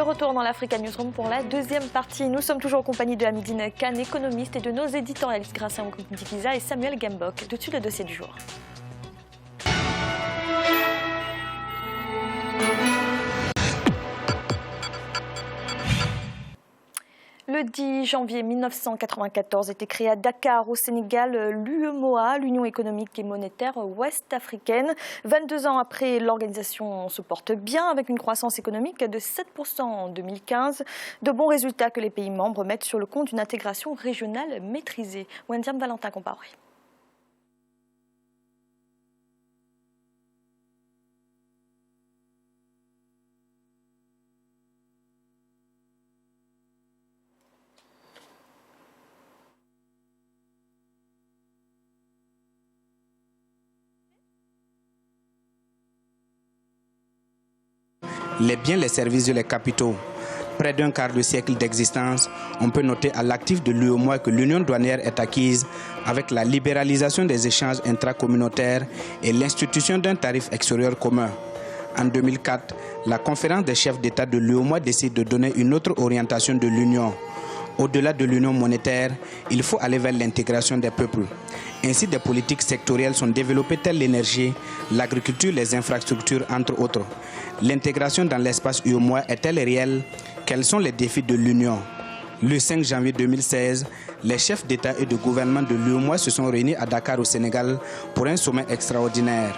retour dans l'Africa Newsroom pour la deuxième partie. Nous sommes toujours en compagnie de Hamidine Khan, économiste, et de nos éditorialistes Gracien Moukoundikiza et Samuel Gambok. Tout de suite, le dossier du jour. Le 10 janvier 1994 était créé à Dakar, au Sénégal, l'UEMOA, l'Union économique et monétaire ouest-africaine. 22 ans après, l'organisation se porte bien avec une croissance économique de 7% en 2015. De bons résultats que les pays membres mettent sur le compte d'une intégration régionale maîtrisée. Wendiam Valentin Compaoré. Les biens, les services et les capitaux. Près d'un quart de siècle d'existence, on peut noter à l'actif de l'UEMOA que l'union douanière est acquise avec la libéralisation des échanges intracommunautaires et l'institution d'un tarif extérieur commun. En 2004, la conférence des chefs d'État de l'UEMOA décide de donner une autre orientation de l'Union. Au-delà de l'union monétaire, il faut aller vers l'intégration des peuples. Ainsi, des politiques sectorielles sont développées telles l'énergie, l'agriculture, les infrastructures, entre autres. L'intégration dans l'espace UEMOA est-elle réelle? Quels sont les défis de l'Union? Le 5 janvier 2016, les chefs d'État et de gouvernement de l'UEMOA se sont réunis à Dakar au Sénégal pour un sommet extraordinaire.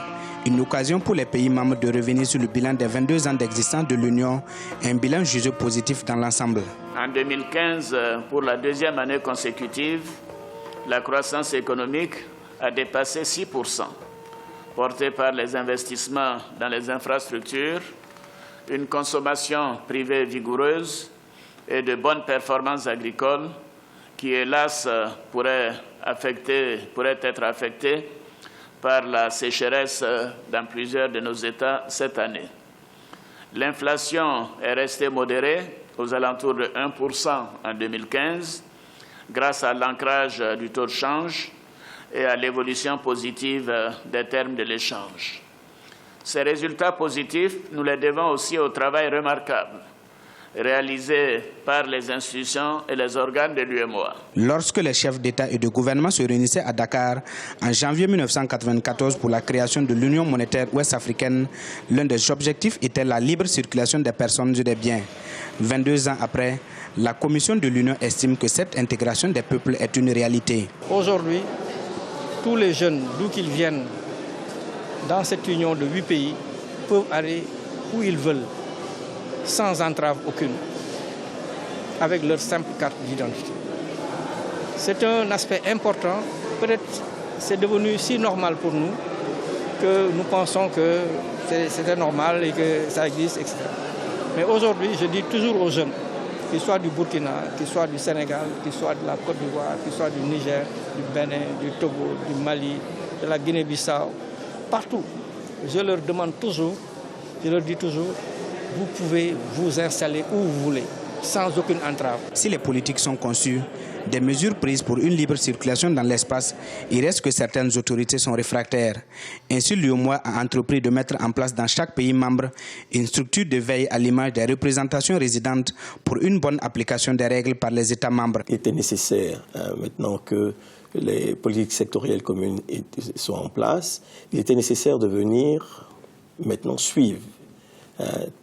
Une occasion pour les pays membres de revenir sur le bilan des 22 ans d'existence de l'Union, un bilan jugé positif dans l'ensemble. En 2015, pour la deuxième année consécutive, la croissance économique a dépassé 6%, portée par les investissements dans les infrastructures, une consommation privée vigoureuse et de bonnes performances agricoles qui, hélas, pourraient être affectées par la sécheresse dans plusieurs de nos États cette année. L'inflation est restée modérée aux alentours de 1% en 2015 grâce à l'ancrage du taux de change et à l'évolution positive des termes de l'échange. Ces résultats positifs, nous les devons aussi au travail remarquable réalisé par les institutions et les organes de l'UEMOA. Lorsque les chefs d'État et de gouvernement se réunissaient à Dakar en janvier 1994 pour la création de l'Union monétaire ouest-africaine, l'un des objectifs était la libre circulation des personnes et des biens. 22 ans après, la Commission de l'Union estime que cette intégration des peuples est une réalité. Aujourd'hui, tous les jeunes, d'où qu'ils viennent, dans cette union de 8 pays, peuvent aller où ils veulent, sans entrave aucune, avec leur simple carte d'identité. C'est un aspect important. Peut-être c'est devenu si normal pour nous que nous pensons que c'était normal et que ça existe, etc. Mais aujourd'hui, je dis toujours aux jeunes, qu'ils soient du Burkina, qu'ils soient du Sénégal, qu'ils soient de la Côte d'Ivoire, qu'ils soient du Niger, du Bénin, du Togo, du Mali, de la Guinée-Bissau, partout. Je leur demande toujours, je leur dis toujours, vous pouvez vous installer où vous voulez, sans aucune entrave. Si les politiques sont conçues, des mesures prises pour une libre circulation dans l'espace, il reste que certaines autorités sont réfractaires. Ainsi, l'UEMOA a entrepris de mettre en place dans chaque pays membre une structure de veille à l'image des représentations résidentes pour une bonne application des règles par les États membres. Il était nécessaire, maintenant que les politiques sectorielles communes sont en place, il était nécessaire de venir maintenant suivre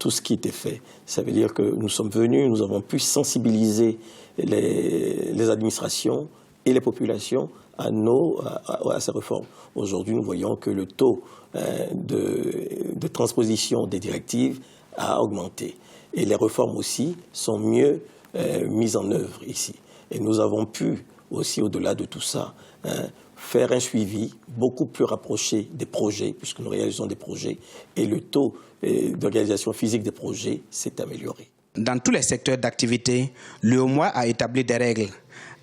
tout ce qui était fait. Ça veut dire que nous sommes venus, nous avons pu sensibiliser les administrations et les populations à ces réformes. Aujourd'hui, nous voyons que le taux de transposition des directives a augmenté. Et les réformes aussi sont mieux mises en œuvre ici. Et nous avons pu aussi, au-delà de tout ça, faire un suivi beaucoup plus rapproché des projets, puisque nous réalisons des projets, et le taux d'organisation physique des projets s'est amélioré. Dans tous les secteurs d'activité, l'UEMOA a établi des règles.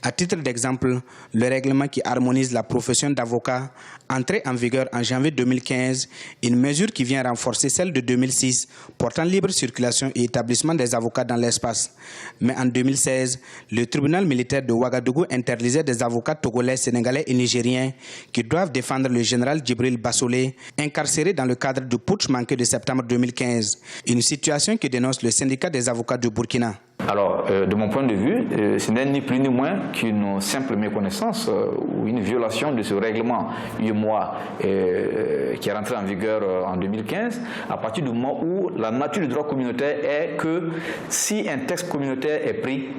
À titre d'exemple, le règlement qui harmonise la profession d'avocat, entré en vigueur en janvier 2015, une mesure qui vient renforcer celle de 2006, portant libre circulation et établissement des avocats dans l'espace. Mais en 2016, le tribunal militaire de Ouagadougou interdisait des avocats togolais, sénégalais et nigériens qui doivent défendre le général Djibril Bassolé, incarcéré dans le cadre du putsch manqué de septembre 2015. Une situation que dénonce le syndicat des avocats du Burkina. Alors, de mon point de vue, ce n'est ni plus ni moins qu'une simple méconnaissance ou une violation de ce règlement UEMOA qui est rentré en vigueur en 2015, à partir du moment où la nature du droit communautaire est que si un texte communautaire est pris,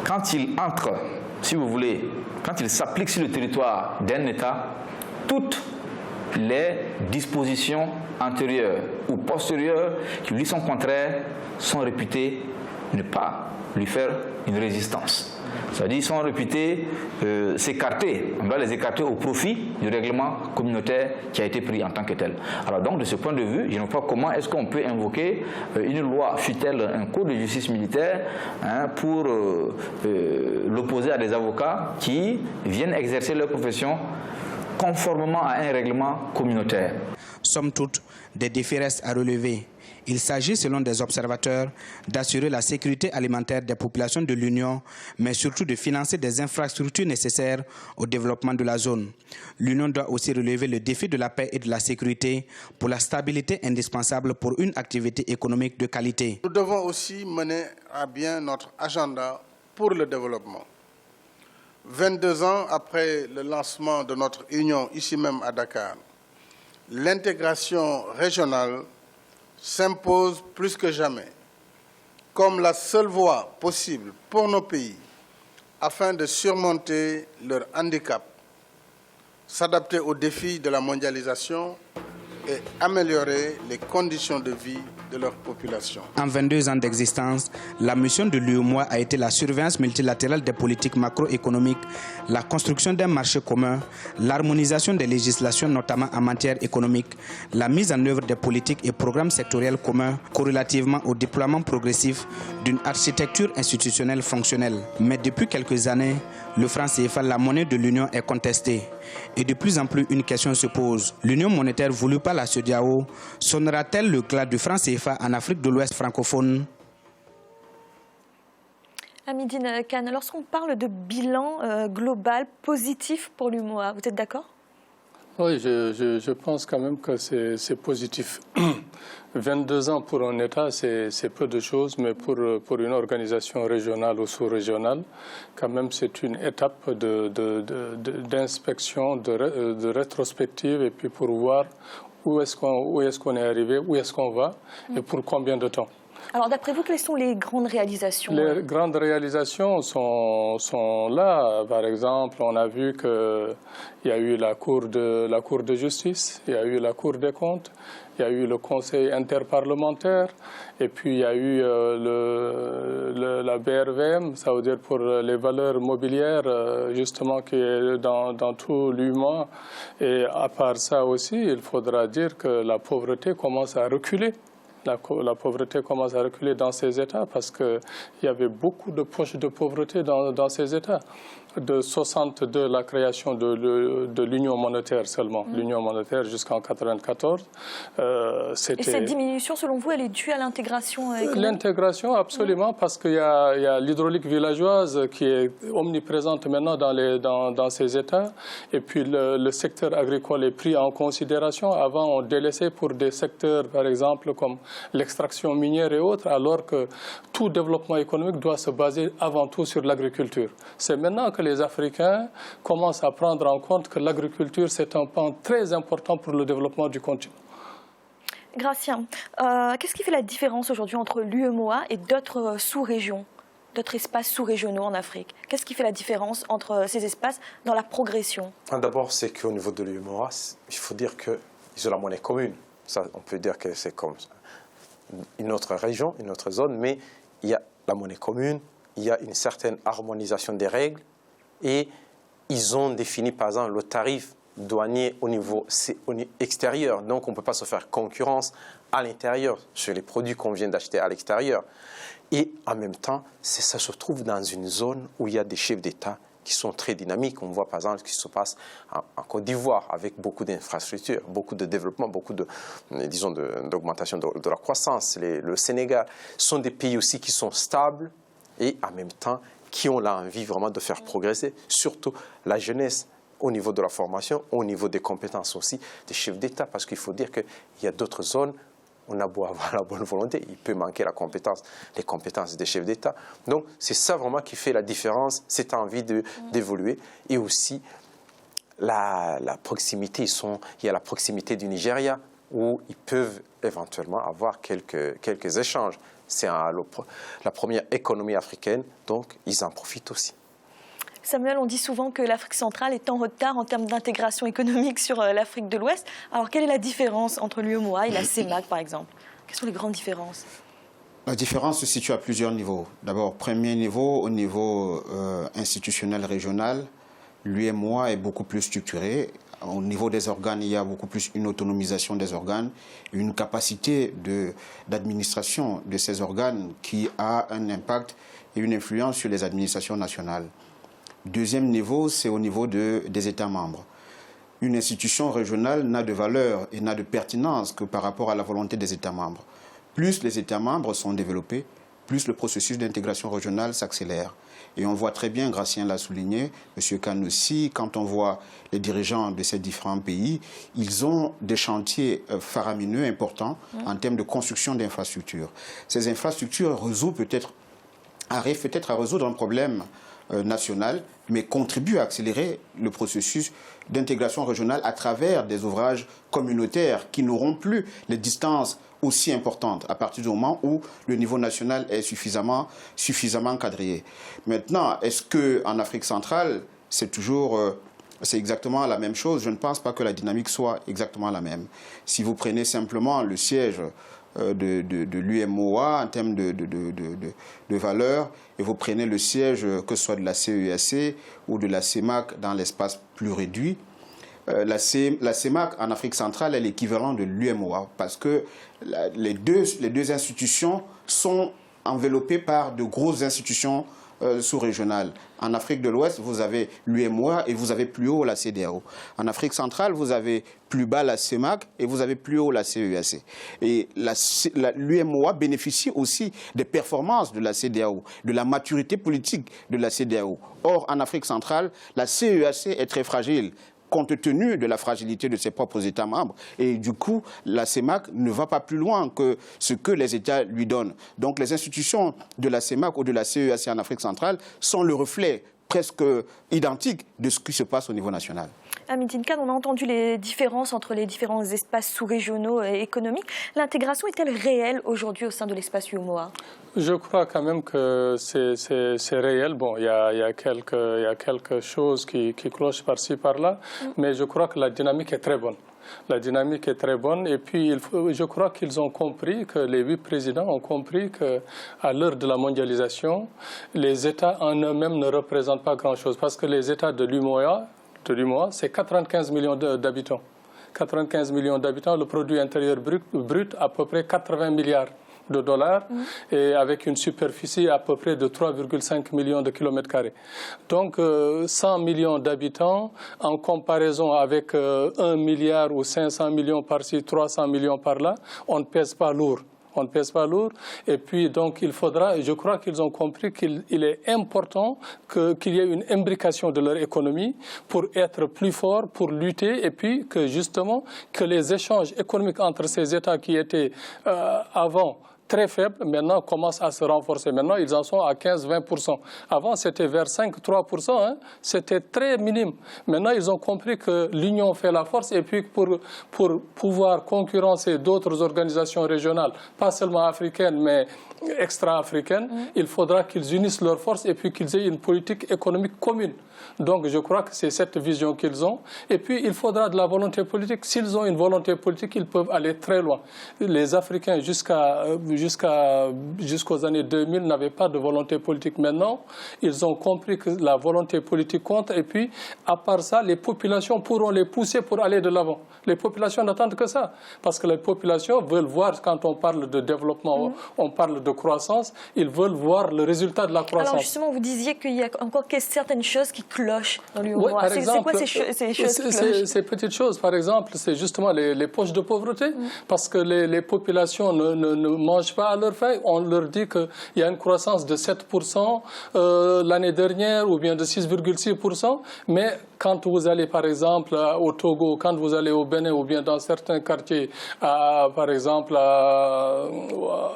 quand il entre, si vous voulez, quand il s'applique sur le territoire d'un État, toutes les dispositions antérieures ou postérieures qui lui sont contraires sont réputées ne pas lui faire une résistance. C'est-à-dire sont réputées s'écarter. On doit les écarter au profit du règlement communautaire qui a été pris en tant que tel. Alors donc de ce point de vue, je ne vois pas comment est-ce qu'on peut invoquer une loi, fût-elle un code de justice militaire, pour l'opposer à des avocats qui viennent exercer leur profession conformément à un règlement communautaire. Somme toute, des défis restent à relever. Il s'agit, selon des observateurs, d'assurer la sécurité alimentaire des populations de l'Union, mais surtout de financer des infrastructures nécessaires au développement de la zone. L'Union doit aussi relever le défi de la paix et de la sécurité pour la stabilité indispensable pour une activité économique de qualité. Nous devons aussi mener à bien notre agenda pour le développement. 22 ans après le lancement de notre union ici même à Dakar, l'intégration régionale s'impose plus que jamais comme la seule voie possible pour nos pays afin de surmonter leur handicap, s'adapter aux défis de la mondialisation et améliorer les conditions de vie de leur population. En 22 ans d'existence, la mission de l'UEMOA a été la surveillance multilatérale des politiques macroéconomiques, la construction d'un marché commun, l'harmonisation des législations notamment en matière économique, la mise en œuvre des politiques et programmes sectoriels communs corrélativement au déploiement progressif d'une architecture institutionnelle fonctionnelle. Mais depuis quelques années, le franc CFA, la monnaie de l'Union, est contestée. Et de plus en plus, une question se pose. L'union monétaire voulue par la CEDEAO sonnera-t-elle le glas du franc CFA en Afrique de l'Ouest francophone? Hamidine Kane, lorsqu'on parle de bilan global positif pour l'UEMOA, vous êtes d'accord? Oui, je pense quand même que c'est positif. 22 ans pour un État, c'est peu de choses, mais pour une organisation régionale ou sous-régionale, quand même c'est une étape d'inspection, de rétrospective, et puis pour voir où est-ce qu'on est arrivé, où est-ce qu'on va, et pour combien de temps. Alors d'après vous, quelles sont les grandes réalisations? Les grandes réalisations sont là. Par exemple, on a vu qu'il y a eu la Cour de justice, il y a eu la Cour des comptes, il y a eu le Conseil interparlementaire, et puis il y a eu la BRVM, ça veut dire pour les valeurs mobilières, justement, qui est dans tout l'UEMOA. Et à part ça aussi, il faudra dire que la pauvreté commence à reculer. La pauvreté commence à reculer dans ces États parce qu'il y avait beaucoup de poches de pauvreté dans ces États. De 62, la création de l'union monétaire seulement, l'union monétaire jusqu'en 1994. Et cette diminution, selon vous, elle est due à l'intégration économique? L'intégration, absolument, parce qu'il y a l'hydraulique villageoise qui est omniprésente maintenant dans ces États. Et puis le secteur agricole est pris en considération. Avant, on délaissait pour des secteurs, par exemple, comme l'extraction minière et autres, alors que tout développement économique doit se baser avant tout sur l'agriculture. C'est maintenant que les Africains commencent à prendre en compte que l'agriculture, c'est un pan très important pour le développement du continent. Gratien, qu'est-ce qui fait la différence aujourd'hui entre l'UEMOA et d'autres sous-régions, d'autres espaces sous-régionaux en Afrique? Qu'est-ce qui fait la différence entre ces espaces dans la progression? D'abord, c'est qu'au niveau de l'UEMOA, il faut dire qu'ils ont la monnaie commune. Ça, on peut dire que c'est comme une autre région, une autre zone, mais il y a la monnaie commune, il y a une certaine harmonisation des règles et ils ont défini par exemple le tarif douanier au niveau extérieur. Donc on ne peut pas se faire concurrence à l'intérieur sur les produits qu'on vient d'acheter à l'extérieur. Et en même temps, ça se trouve dans une zone où il y a des chefs d'État qui sont très dynamiques. On voit par exemple ce qui se passe en Côte d'Ivoire avec beaucoup d'infrastructures, beaucoup de développement, beaucoup d'augmentation de la croissance. Le Sénégal sont des pays aussi qui sont stables et en même temps qui ont l'envie vraiment de faire progresser, surtout la jeunesse au niveau de la formation, au niveau des compétences aussi des chefs d'État, parce qu'il faut dire qu'il y a d'autres zones. On a beau avoir la bonne volonté, il peut manquer les compétences des chefs d'État. Donc, c'est ça vraiment qui fait la différence, cette envie d'évoluer. Et aussi, la proximité. Il y a la proximité du Nigeria, où ils peuvent éventuellement avoir quelques échanges. C'est la première économie africaine, donc ils en profitent aussi. Samuel, on dit souvent que l'Afrique centrale est en retard en termes d'intégration économique sur l'Afrique de l'Ouest. Alors, quelle est la différence entre l'UEMOA et la CEMAC, par exemple? Quelles sont les grandes différences? La différence se situe à plusieurs niveaux. D'abord, premier niveau, au niveau institutionnel régional, l'UEMOA est beaucoup plus structuré. Au niveau des organes, il y a beaucoup plus une autonomisation des organes, une capacité d'administration de ces organes qui a un impact et une influence sur les administrations nationales. Deuxième niveau, c'est au niveau des États membres. Une institution régionale n'a de valeur et n'a de pertinence que par rapport à la volonté des États membres. Plus les États membres sont développés, plus le processus d'intégration régionale s'accélère. Et on voit très bien, Gracien l'a souligné, M. Kane aussi, quand on voit les dirigeants de ces différents pays, ils ont des chantiers faramineux importants en termes de construction d'infrastructures. Ces infrastructures arrivent peut-être à résoudre un problème national, mais contribuent à accélérer le processus d'intégration régionale à travers des ouvrages communautaires qui n'auront plus les distances aussi importantes à partir du moment où le niveau national est suffisamment quadrillé. Maintenant, est-ce qu'en Afrique centrale, c'est exactement la même chose? Je ne pense pas que la dynamique soit exactement la même. Si vous prenez simplement le siège de l'UEMOA en termes de valeur, et vous prenez le siège que ce soit de la CEAC ou de la CEMAC dans l'espace plus réduit, la CEMAC en Afrique centrale est l'équivalent de l'UEMOA parce que les deux institutions sont enveloppées par de grosses institutions sous-régionales. En Afrique de l'Ouest, vous avez l'UEMOA et vous avez plus haut la CEDEAO. En Afrique centrale, vous avez plus bas la CEMAC et vous avez plus haut la CEAC. Et l'UEMOA bénéficie aussi des performances de la CEDEAO, de la maturité politique de la CEDEAO. Or, en Afrique centrale, la CEAC est très fragile, compte tenu de la fragilité de ses propres États membres. Et du coup, la CEMAC ne va pas plus loin que ce que les États lui donnent. Donc les institutions de la CEMAC ou de la CEAC en Afrique centrale sont le reflet presque identique de ce qui se passe au niveau national. Amintine Kane, on a entendu les différences entre les différents espaces sous-régionaux et économiques. L'intégration est-elle réelle aujourd'hui au sein de l'espace UEMOA? Je crois quand même que c'est réel. Bon, il y a quelque chose qui cloche par-ci, par-là, mais je crois que la dynamique est très bonne. La dynamique est très bonne et puis je crois qu'ils ont compris, que les 8 présidents ont compris qu'à l'heure de la mondialisation, les États en eux-mêmes ne représentent pas grand-chose parce que les États de l'UEMOA, c'est 95 millions d'habitants. 95 millions d'habitants, le produit intérieur brut à peu près 80 milliards de dollars et avec une superficie à peu près de 3,5 millions de kilomètres carrés. Donc 100 millions d'habitants en comparaison avec 1 milliard ou 500 millions par-ci, 300 millions par-là, on ne pèse pas lourd. On ne pèse pas lourd. Et puis, donc, il faudra, je crois qu'ils ont compris qu'il est important qu'il y ait une imbrication de leur économie pour être plus fort, pour lutter, et puis que justement, que les échanges économiques entre ces États qui étaient avant très faibles, maintenant commencent à se renforcer. Maintenant, ils en sont à 15-20%. Avant, c'était vers 5-3%. Hein, c'était très minime. Maintenant, ils ont compris que l'union fait la force et puis pour pouvoir concurrencer d'autres organisations régionales, pas seulement africaines, mais extra-africaines, il faudra qu'ils unissent leurs forces et puis qu'ils aient une politique économique commune. Donc, je crois que c'est cette vision qu'ils ont. Et puis, il faudra de la volonté politique. S'ils ont une volonté politique, ils peuvent aller très loin. Les Africains, jusqu'à jusqu'aux années 2000, n'avaient pas de volonté politique. Maintenant, ils ont compris que la volonté politique compte. Et puis, à part ça, les populations pourront les pousser pour aller de l'avant. Les populations n'attendent que ça. Parce que les populations veulent voir, quand on parle de développement, on parle de croissance, ils veulent voir le résultat de la croissance. Alors justement, vous disiez qu'il y a encore certaines choses qui clochent dans l'UEMOA. Oui, c'est quoi ces choses qui clochent? Ces petites choses, par exemple, c'est justement les poches de pauvreté. Parce que les populations ne mangent pas à leur faim. On leur dit qu'il y a une croissance de 7% l'année dernière ou bien de 6,6%. Mais quand vous allez, par exemple, au Togo, quand vous allez au Bénin ou bien dans certains quartiers, par exemple à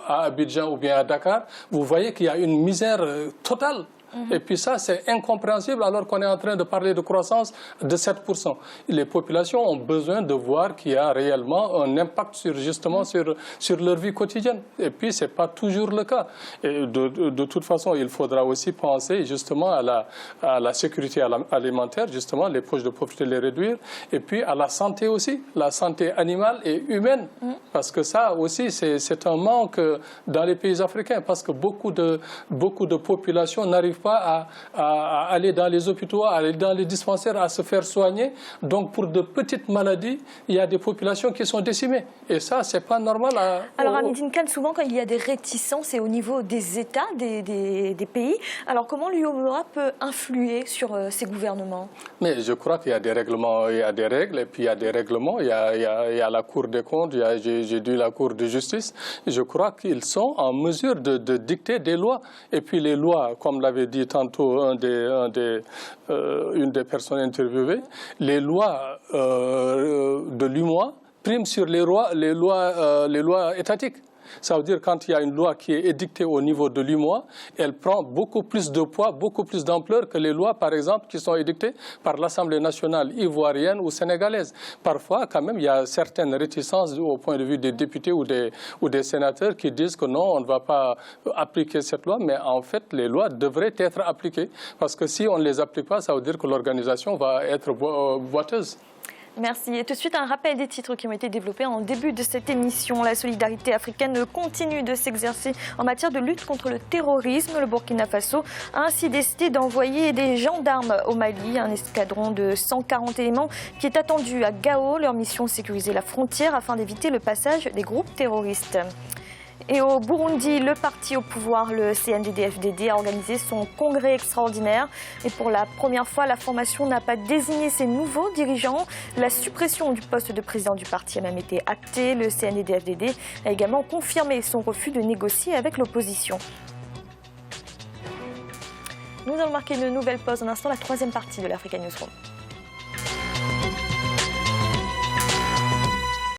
Abidjan ou bien à Dakar, vous voyez qu'il y a une misère totale. Et puis ça, c'est incompréhensible alors qu'on est en train de parler de croissance de 7%. Les populations ont besoin de voir qu'il y a réellement un impact sur leur vie quotidienne. Et puis, ce n'est pas toujours le cas. Et de toute façon, il faudra aussi penser justement à la sécurité alimentaire, justement, les poches de pauvreté, les réduire. Et puis à la santé aussi, la santé animale et humaine. Parce que ça aussi, c'est un manque dans les pays africains. Parce que beaucoup de populations n'arrivent pas à aller dans les hôpitaux, à aller dans les dispensaires, à se faire soigner. Donc, pour de petites maladies, il y a des populations qui sont décimées. Et ça, c'est pas normal. Alors, Hamidine Kane, souvent, quand il y a des réticences, c'est au niveau des États, des pays. Alors, comment l'UEMOA peut influer sur ces gouvernements? Mais je crois qu'il y a des règlements, il y a des règles, et puis il y a des règlements. Il y a la Cour des comptes, j'ai dit la Cour de justice. Je crois qu'ils sont en mesure de dicter des lois. Et puis les lois, comme l'avait dit tantôt une des personnes interviewées, les lois de l'UEMOA priment sur les lois étatiques. Ça veut dire quand il y a une loi qui est édictée au niveau de l'UEMOA, elle prend beaucoup plus de poids, beaucoup plus d'ampleur que les lois, par exemple, qui sont édictées par l'Assemblée nationale ivoirienne ou sénégalaise. Parfois, quand même, il y a certaines réticences au point de vue des députés ou des sénateurs qui disent que non, on ne va pas appliquer cette loi, mais en fait, les lois devraient être appliquées. Parce que si on ne les applique pas, ça veut dire que l'organisation va être boiteuse. Merci. Et tout de suite, un rappel des titres qui ont été développés en début de cette émission. La solidarité africaine continue de s'exercer en matière de lutte contre le terrorisme. Le Burkina Faso a ainsi décidé d'envoyer des gendarmes au Mali, un escadron de 140 éléments qui est attendu à Gao. Leur mission, sécuriser la frontière afin d'éviter le passage des groupes terroristes. Et au Burundi, le parti au pouvoir, le CNDD-FDD, a organisé son congrès extraordinaire. Et pour la première fois, la formation n'a pas désigné ses nouveaux dirigeants. La suppression du poste de président du parti a même été actée. Le CNDD-FDD a également confirmé son refus de négocier avec l'opposition. Nous allons marquer une nouvelle pause. En instant, la troisième partie de l'Africa Newsroom.